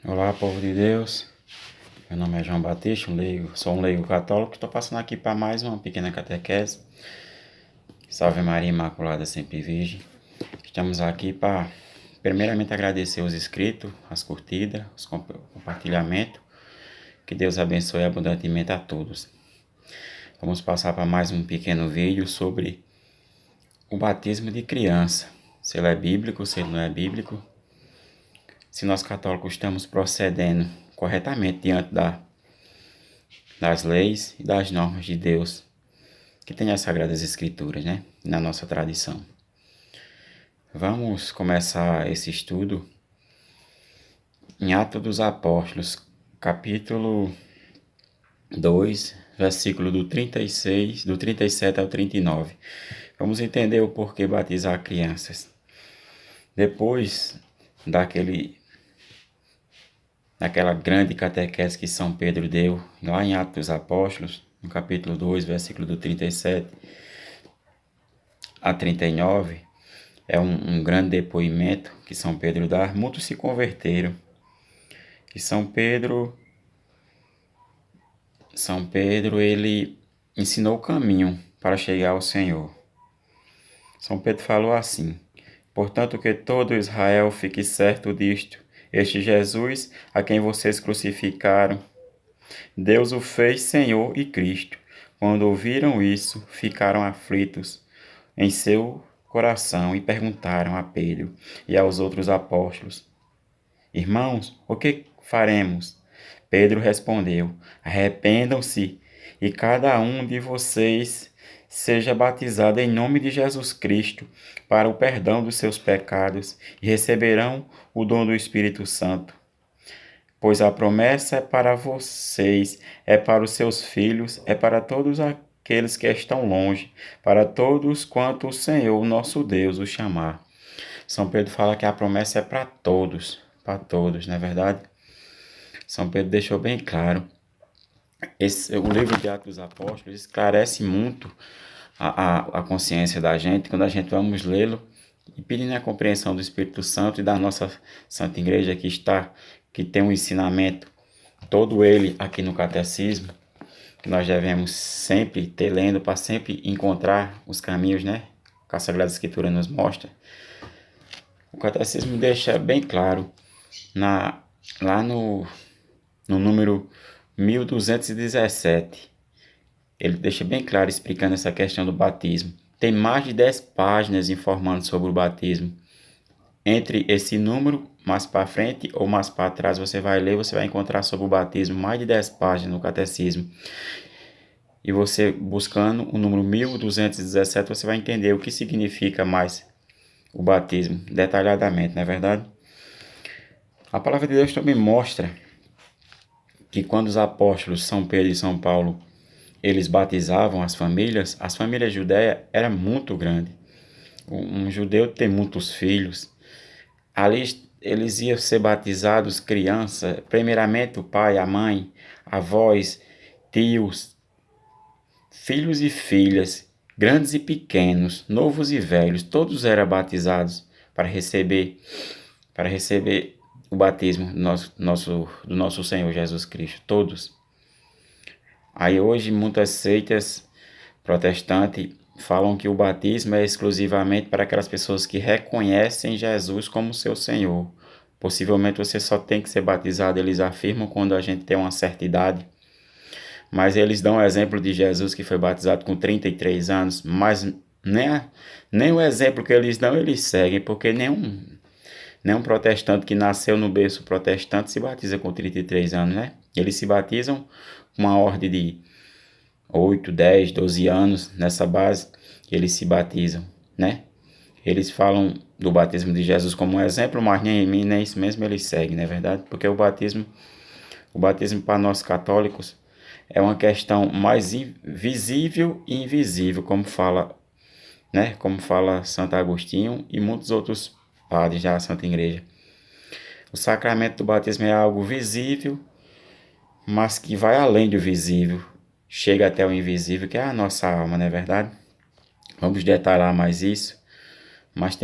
Olá, povo de Deus. Meu nome é João Batista, sou um leigo católico. Estou passando aqui para mais uma pequena catequese. Salve Maria Imaculada, sempre virgem. Estamos aqui para, primeiramente, agradecer os inscritos, as curtidas, os compartilhamentos. Que Deus abençoe abundantemente a todos. Vamos passar para mais um pequeno vídeo sobre o batismo de criança. Se ele é bíblico, se ele não é bíblico. Se nós católicos estamos procedendo corretamente diante das leis e das normas de Deus, que tem as Sagradas Escrituras, né? Na nossa tradição. Vamos começar esse estudo em Atos dos Apóstolos, capítulo 2, versículo do 37 ao 39. Vamos entender o porquê batizar crianças. Depois daquela grande catequese que São Pedro deu, lá em Atos dos Apóstolos, no capítulo 2, versículo do 37 a 39, é um grande depoimento que São Pedro dá. Muitos se converteram. E São Pedro, ele ensinou o caminho para chegar ao Senhor. São Pedro falou assim: portanto, que todo Israel fique certo disto: este Jesus, a quem vocês crucificaram, Deus o fez Senhor e Cristo. Quando ouviram isso, ficaram aflitos em seu coração e perguntaram a Pedro e aos outros apóstolos: irmãos, o que faremos? Pedro respondeu: arrependam-se e cada um de vocês seja batizado em nome de Jesus Cristo para o perdão dos seus pecados e receberão o dom do Espírito Santo. Pois a promessa é para vocês, é para os seus filhos, é para todos aqueles que estão longe, para todos quanto o Senhor, nosso Deus, os chamar. São Pedro fala que a promessa é para todos, não é verdade? São Pedro deixou bem claro. O livro de Atos dos Apóstolos esclarece muito a consciência da gente quando a gente vamos lê-lo e pedindo a compreensão do Espírito Santo e da nossa Santa Igreja que tem um ensinamento, todo ele aqui no Catecismo, que nós devemos sempre ter lendo para sempre encontrar os caminhos, né? Que a Sagrada Escritura nos mostra. O Catecismo deixa bem claro, lá no número 1217, ele deixa bem claro explicando essa questão do batismo. Tem mais de 10 páginas informando sobre o batismo. Entre esse número, mais para frente ou mais para trás, você vai ler, você vai encontrar sobre o batismo mais de 10 páginas no Catecismo. E você, buscando o número 1217, você vai entender o que significa mais o batismo, detalhadamente, não é verdade? A palavra de Deus também mostra que quando os apóstolos São Pedro e São Paulo, eles batizavam as famílias judaias era muito grande. Um judeu tem muitos filhos. Ali eles iam ser batizados crianças, primeiramente o pai, a mãe, avós, tios, filhos e filhas, grandes e pequenos, novos e velhos, todos eram batizados para receber o batismo do nosso Senhor Jesus Cristo, todos. Aí hoje muitas seitas protestantes falam que o batismo é exclusivamente para aquelas pessoas que reconhecem Jesus como seu Senhor. Possivelmente você só tem que ser batizado, eles afirmam, quando a gente tem uma certa idade. Mas eles dão o exemplo de Jesus, que foi batizado com 33 anos, mas nem o exemplo que eles dão eles seguem, porque nenhum protestante que nasceu no berço protestante se batiza com 33 anos, né? Eles se batizam com uma ordem de 8, 10, 12 anos, nessa base, eles se batizam, né? Eles falam do batismo de Jesus como um exemplo, mas nem isso mesmo eles seguem, não é verdade? Porque o batismo para nós católicos é uma questão mais visível e invisível, como fala, né? Como fala Santo Agostinho e muitos outros padres da Santa Igreja. O sacramento do batismo é algo visível, mas que vai além do visível, chega até o invisível, que é a nossa alma, não é verdade? Vamos detalhar mais isso, mas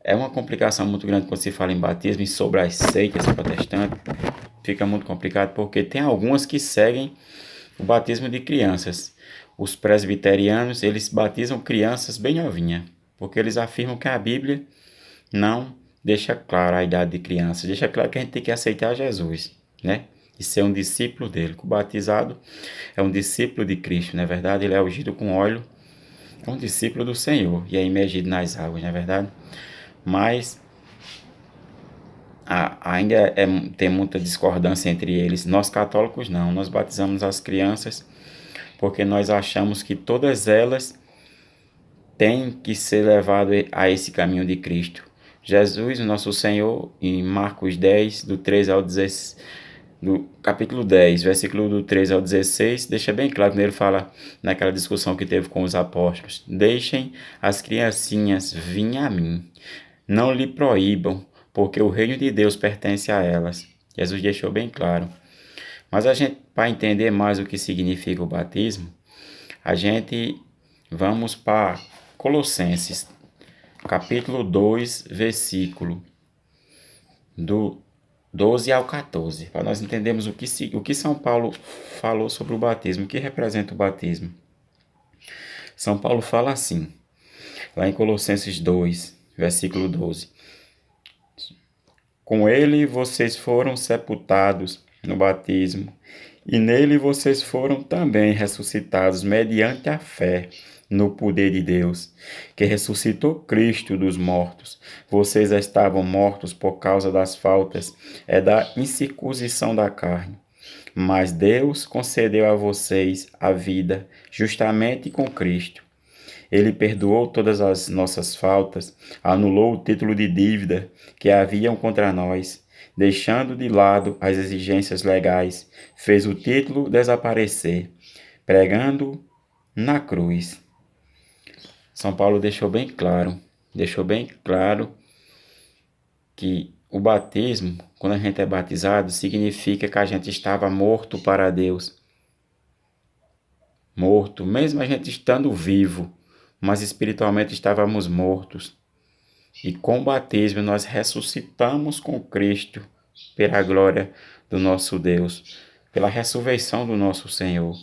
É uma complicação muito grande quando se fala em batismo e sobre as seitas protestantes. Fica muito complicado porque tem algumas que seguem o batismo de crianças. Os presbiterianos, eles batizam crianças bem novinhas, porque eles afirmam que a Bíblia não deixa clara a idade de criança, deixa claro que a gente tem que aceitar Jesus, né? E ser um discípulo dele. O batizado é um discípulo de Cristo, não é verdade? Ele é ungido com óleo, é um discípulo do Senhor e é imergido nas águas, não é verdade? Mas ainda tem muita discordância entre eles. Nós católicos não, nós batizamos as crianças porque nós achamos que todas elas têm que ser levadas a esse caminho de Cristo. Jesus, o nosso Senhor, em Marcos 10, do 13 ao 16, do capítulo 10, versículo do 13 ao 16, deixa bem claro quando ele fala naquela discussão que teve com os apóstolos: deixem as criancinhas vir a mim, não lhe proíbam, porque o reino de Deus pertence a elas. Jesus deixou bem claro. Mas a gente, para entender mais o que significa o batismo, a gente vamos para Colossenses, capítulo 2, versículo do 12 ao 14, para nós entendermos o que São Paulo falou sobre o batismo, o que representa o batismo. São Paulo fala assim, lá em Colossenses 2, versículo 12: com ele vocês foram sepultados no batismo, e nele vocês foram também ressuscitados mediante a fé no poder de Deus, que ressuscitou Cristo dos mortos. Vocês estavam mortos por causa das faltas da incircuncisão da carne, mas Deus concedeu a vocês a vida justamente com Cristo. Ele perdoou todas as nossas faltas, anulou o título de dívida que haviam contra nós, deixando de lado as exigências legais, fez o título desaparecer, pregando na cruz. São Paulo deixou bem claro que o batismo, quando a gente é batizado, significa que a gente estava morto para Deus. Morto, mesmo a gente estando vivo, mas espiritualmente estávamos mortos. E com o batismo nós ressuscitamos com Cristo pela glória do nosso Deus, pela ressurreição do nosso Senhor.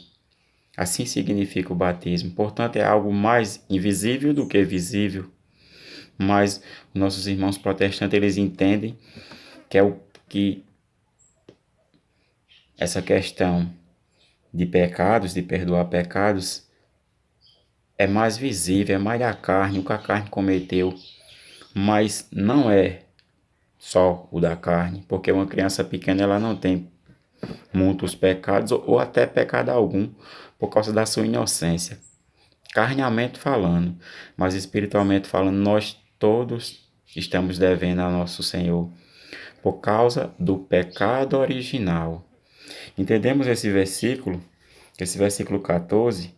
Assim significa o batismo. Portanto, é algo mais invisível do que visível. Mas nossos irmãos protestantes, eles entendem que essa questão de pecados, de perdoar pecados, é mais visível, é mais da carne, o que a carne cometeu. Mas não é só o da carne, porque uma criança pequena ela não tem muitos pecados ou até pecado algum por causa da sua inocência. Carnalmente falando, mas espiritualmente falando, nós todos estamos devendo a nosso Senhor por causa do pecado original. Entendemos esse versículo 14,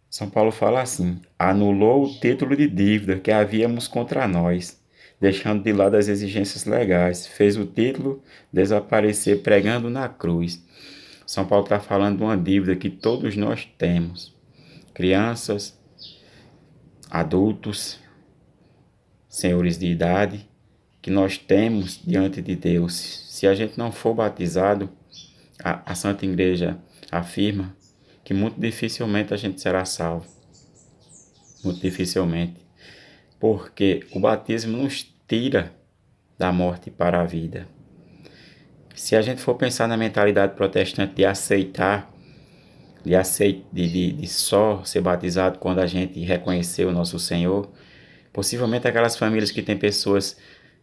São Paulo fala assim: anulou o título de dívida que havíamos contra nós, deixando de lado as exigências legais, fez o título desaparecer pregando na cruz. São Paulo está falando de uma dívida que todos nós temos, crianças, adultos, senhores de idade, que nós temos diante de Deus. Se a gente não for batizado, a Santa Igreja afirma que muito dificilmente a gente será salvo. Muito dificilmente. Porque o batismo nos tira da morte para a vida. Se a gente for pensar na mentalidade protestante de aceitar, de só ser batizado quando a gente reconhecer o nosso Senhor, possivelmente aquelas famílias que têm pessoas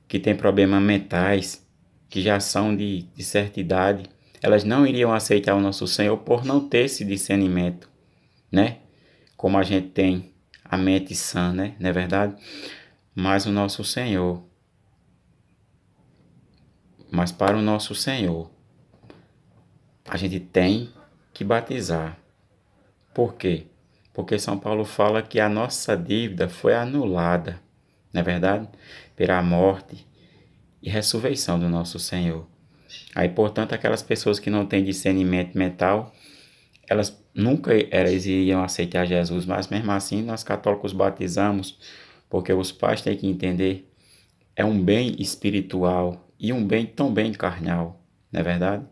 que têm problemas mentais, que já são de certa idade, elas não iriam aceitar o nosso Senhor por não ter esse discernimento, né? Como a gente tem a mente sã, né? Não é verdade? Mas para o nosso Senhor, a gente tem que batizar. Por quê? Porque São Paulo fala que a nossa dívida foi anulada, não é verdade? Pela morte e ressurreição do nosso Senhor. Aí, portanto, aquelas pessoas que não têm discernimento mental, elas nunca iriam aceitar Jesus, mas mesmo assim nós católicos batizamos, porque os pais têm que entender é um bem espiritual e um bem também carnal, não é verdade?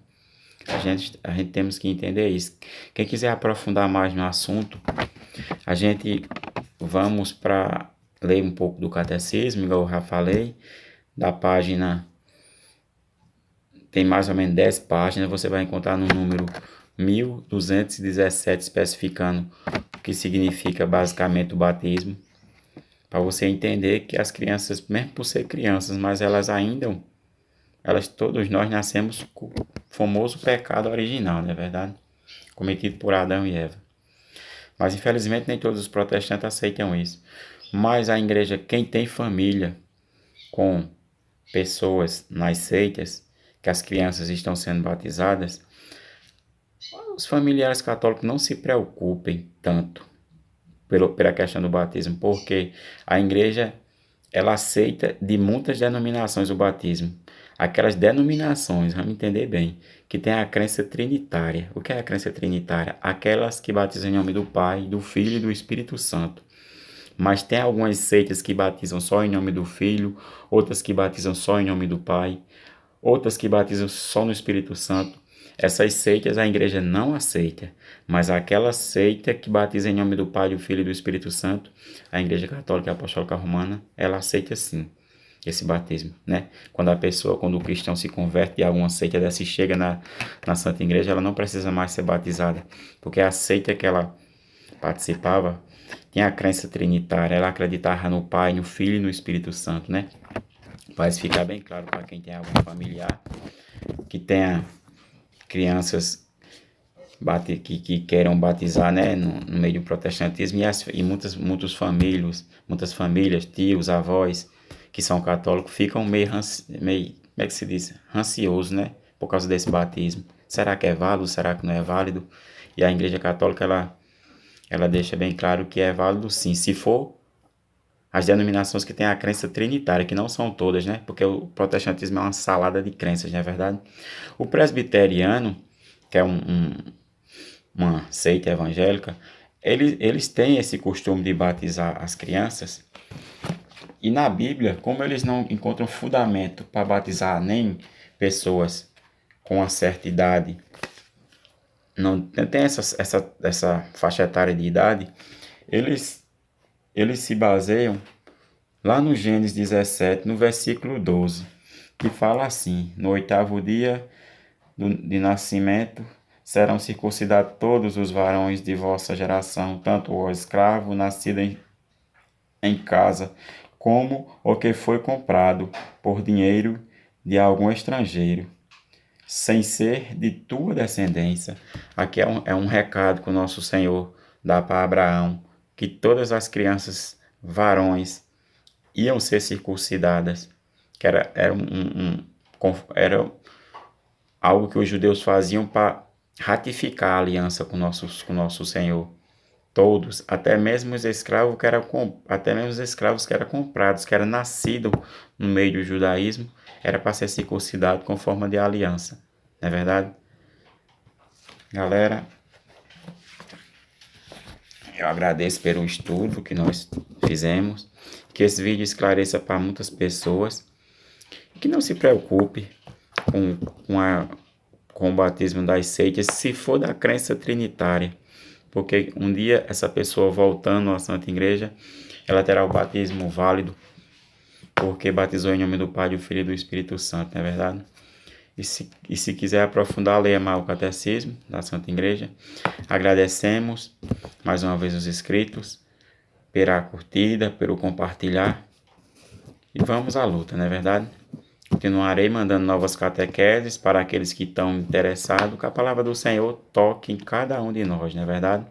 A gente temos que entender isso. Quem quiser aprofundar mais no assunto, a gente vamos para ler um pouco do catecismo, igual eu já falei, da página, tem mais ou menos 10 páginas, você vai encontrar no número 1217 especificando o que significa basicamente o batismo, para você entender que as crianças, mesmo por ser crianças, mas todos nós nascemos com o famoso pecado original, não é verdade? Cometido por Adão e Eva. Mas infelizmente nem todos os protestantes aceitam isso. Mas a igreja, quem tem família com pessoas nas seitas, que as crianças estão sendo batizadas, os familiares católicos não se preocupem tanto pela questão do batismo, porque a igreja ela aceita de muitas denominações o batismo. Aquelas denominações, vamos entender bem, que tem a crença trinitária. O que é a crença trinitária? Aquelas que batizam em nome do Pai, do Filho e do Espírito Santo. Mas tem algumas seitas que batizam só em nome do Filho, outras que batizam só em nome do Pai, outras que batizam só no Espírito Santo. Essas seitas a igreja não aceita, mas aquela seita que batiza em nome do Pai, do Filho e do Espírito Santo, a Igreja Católica e Apostólica Romana, ela aceita sim esse batismo, né? Quando o cristão se converte de alguma seita dessa e chega na Santa Igreja, ela não precisa mais ser batizada, porque a seita que ela participava tinha a crença trinitária, ela acreditava no Pai, no Filho e no Espírito Santo, né? Para ficar bem claro para quem tem algum familiar que tenha crianças que queiram batizar, né, no meio do protestantismo, e muitas famílias, tios, avós, que são católicos, ficam meio, como é que se diz? Ansiosos, né, por causa desse batismo. Será que é válido? Será que não é válido? E a Igreja Católica, ela deixa bem claro que é válido sim, se for as denominações que têm a crença trinitária, que não são todas, né? Porque o protestantismo é uma salada de crenças, não é verdade? O presbiteriano, que é uma seita evangélica, eles têm esse costume de batizar as crianças. E na Bíblia, como eles não encontram fundamento para batizar nem pessoas com uma certa idade, não tem essa faixa etária de idade, eles se baseiam lá no Gênesis 17, no versículo 12, que fala assim: no 8º dia de nascimento serão circuncidados todos os varões de vossa geração, tanto o escravo nascido em casa, como o que foi comprado por dinheiro de algum estrangeiro, sem ser de tua descendência. Aqui é um recado que o nosso Senhor dá para Abraão, que todas as crianças varões iam ser circuncidadas, que era algo que os judeus faziam para ratificar a aliança com nosso Senhor. Todos, até mesmo os escravos que eram comprados, que eram nascidos no meio do judaísmo, era para ser circuncidado com forma de aliança. Não é verdade? Galera, eu agradeço pelo estudo que nós fizemos, que esse vídeo esclareça para muitas pessoas, que não se preocupe com o batismo das seitas, se for da crença trinitária, porque um dia essa pessoa voltando à Santa Igreja, ela terá o batismo válido, porque batizou em nome do Pai, do Filho e do Espírito Santo, não é verdade? E se quiser aprofundar, leia mais o Catecismo da Santa Igreja. Agradecemos mais uma vez os inscritos pela curtida, pelo compartilhar. E vamos à luta, não é verdade? Continuarei mandando novas catequeses para aqueles que estão interessados, que a palavra do Senhor toque em cada um de nós, não é verdade?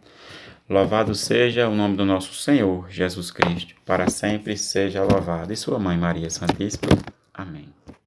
Louvado seja o nome do nosso Senhor, Jesus Cristo, para sempre seja louvado. E sua Mãe Maria Santíssima. Amém.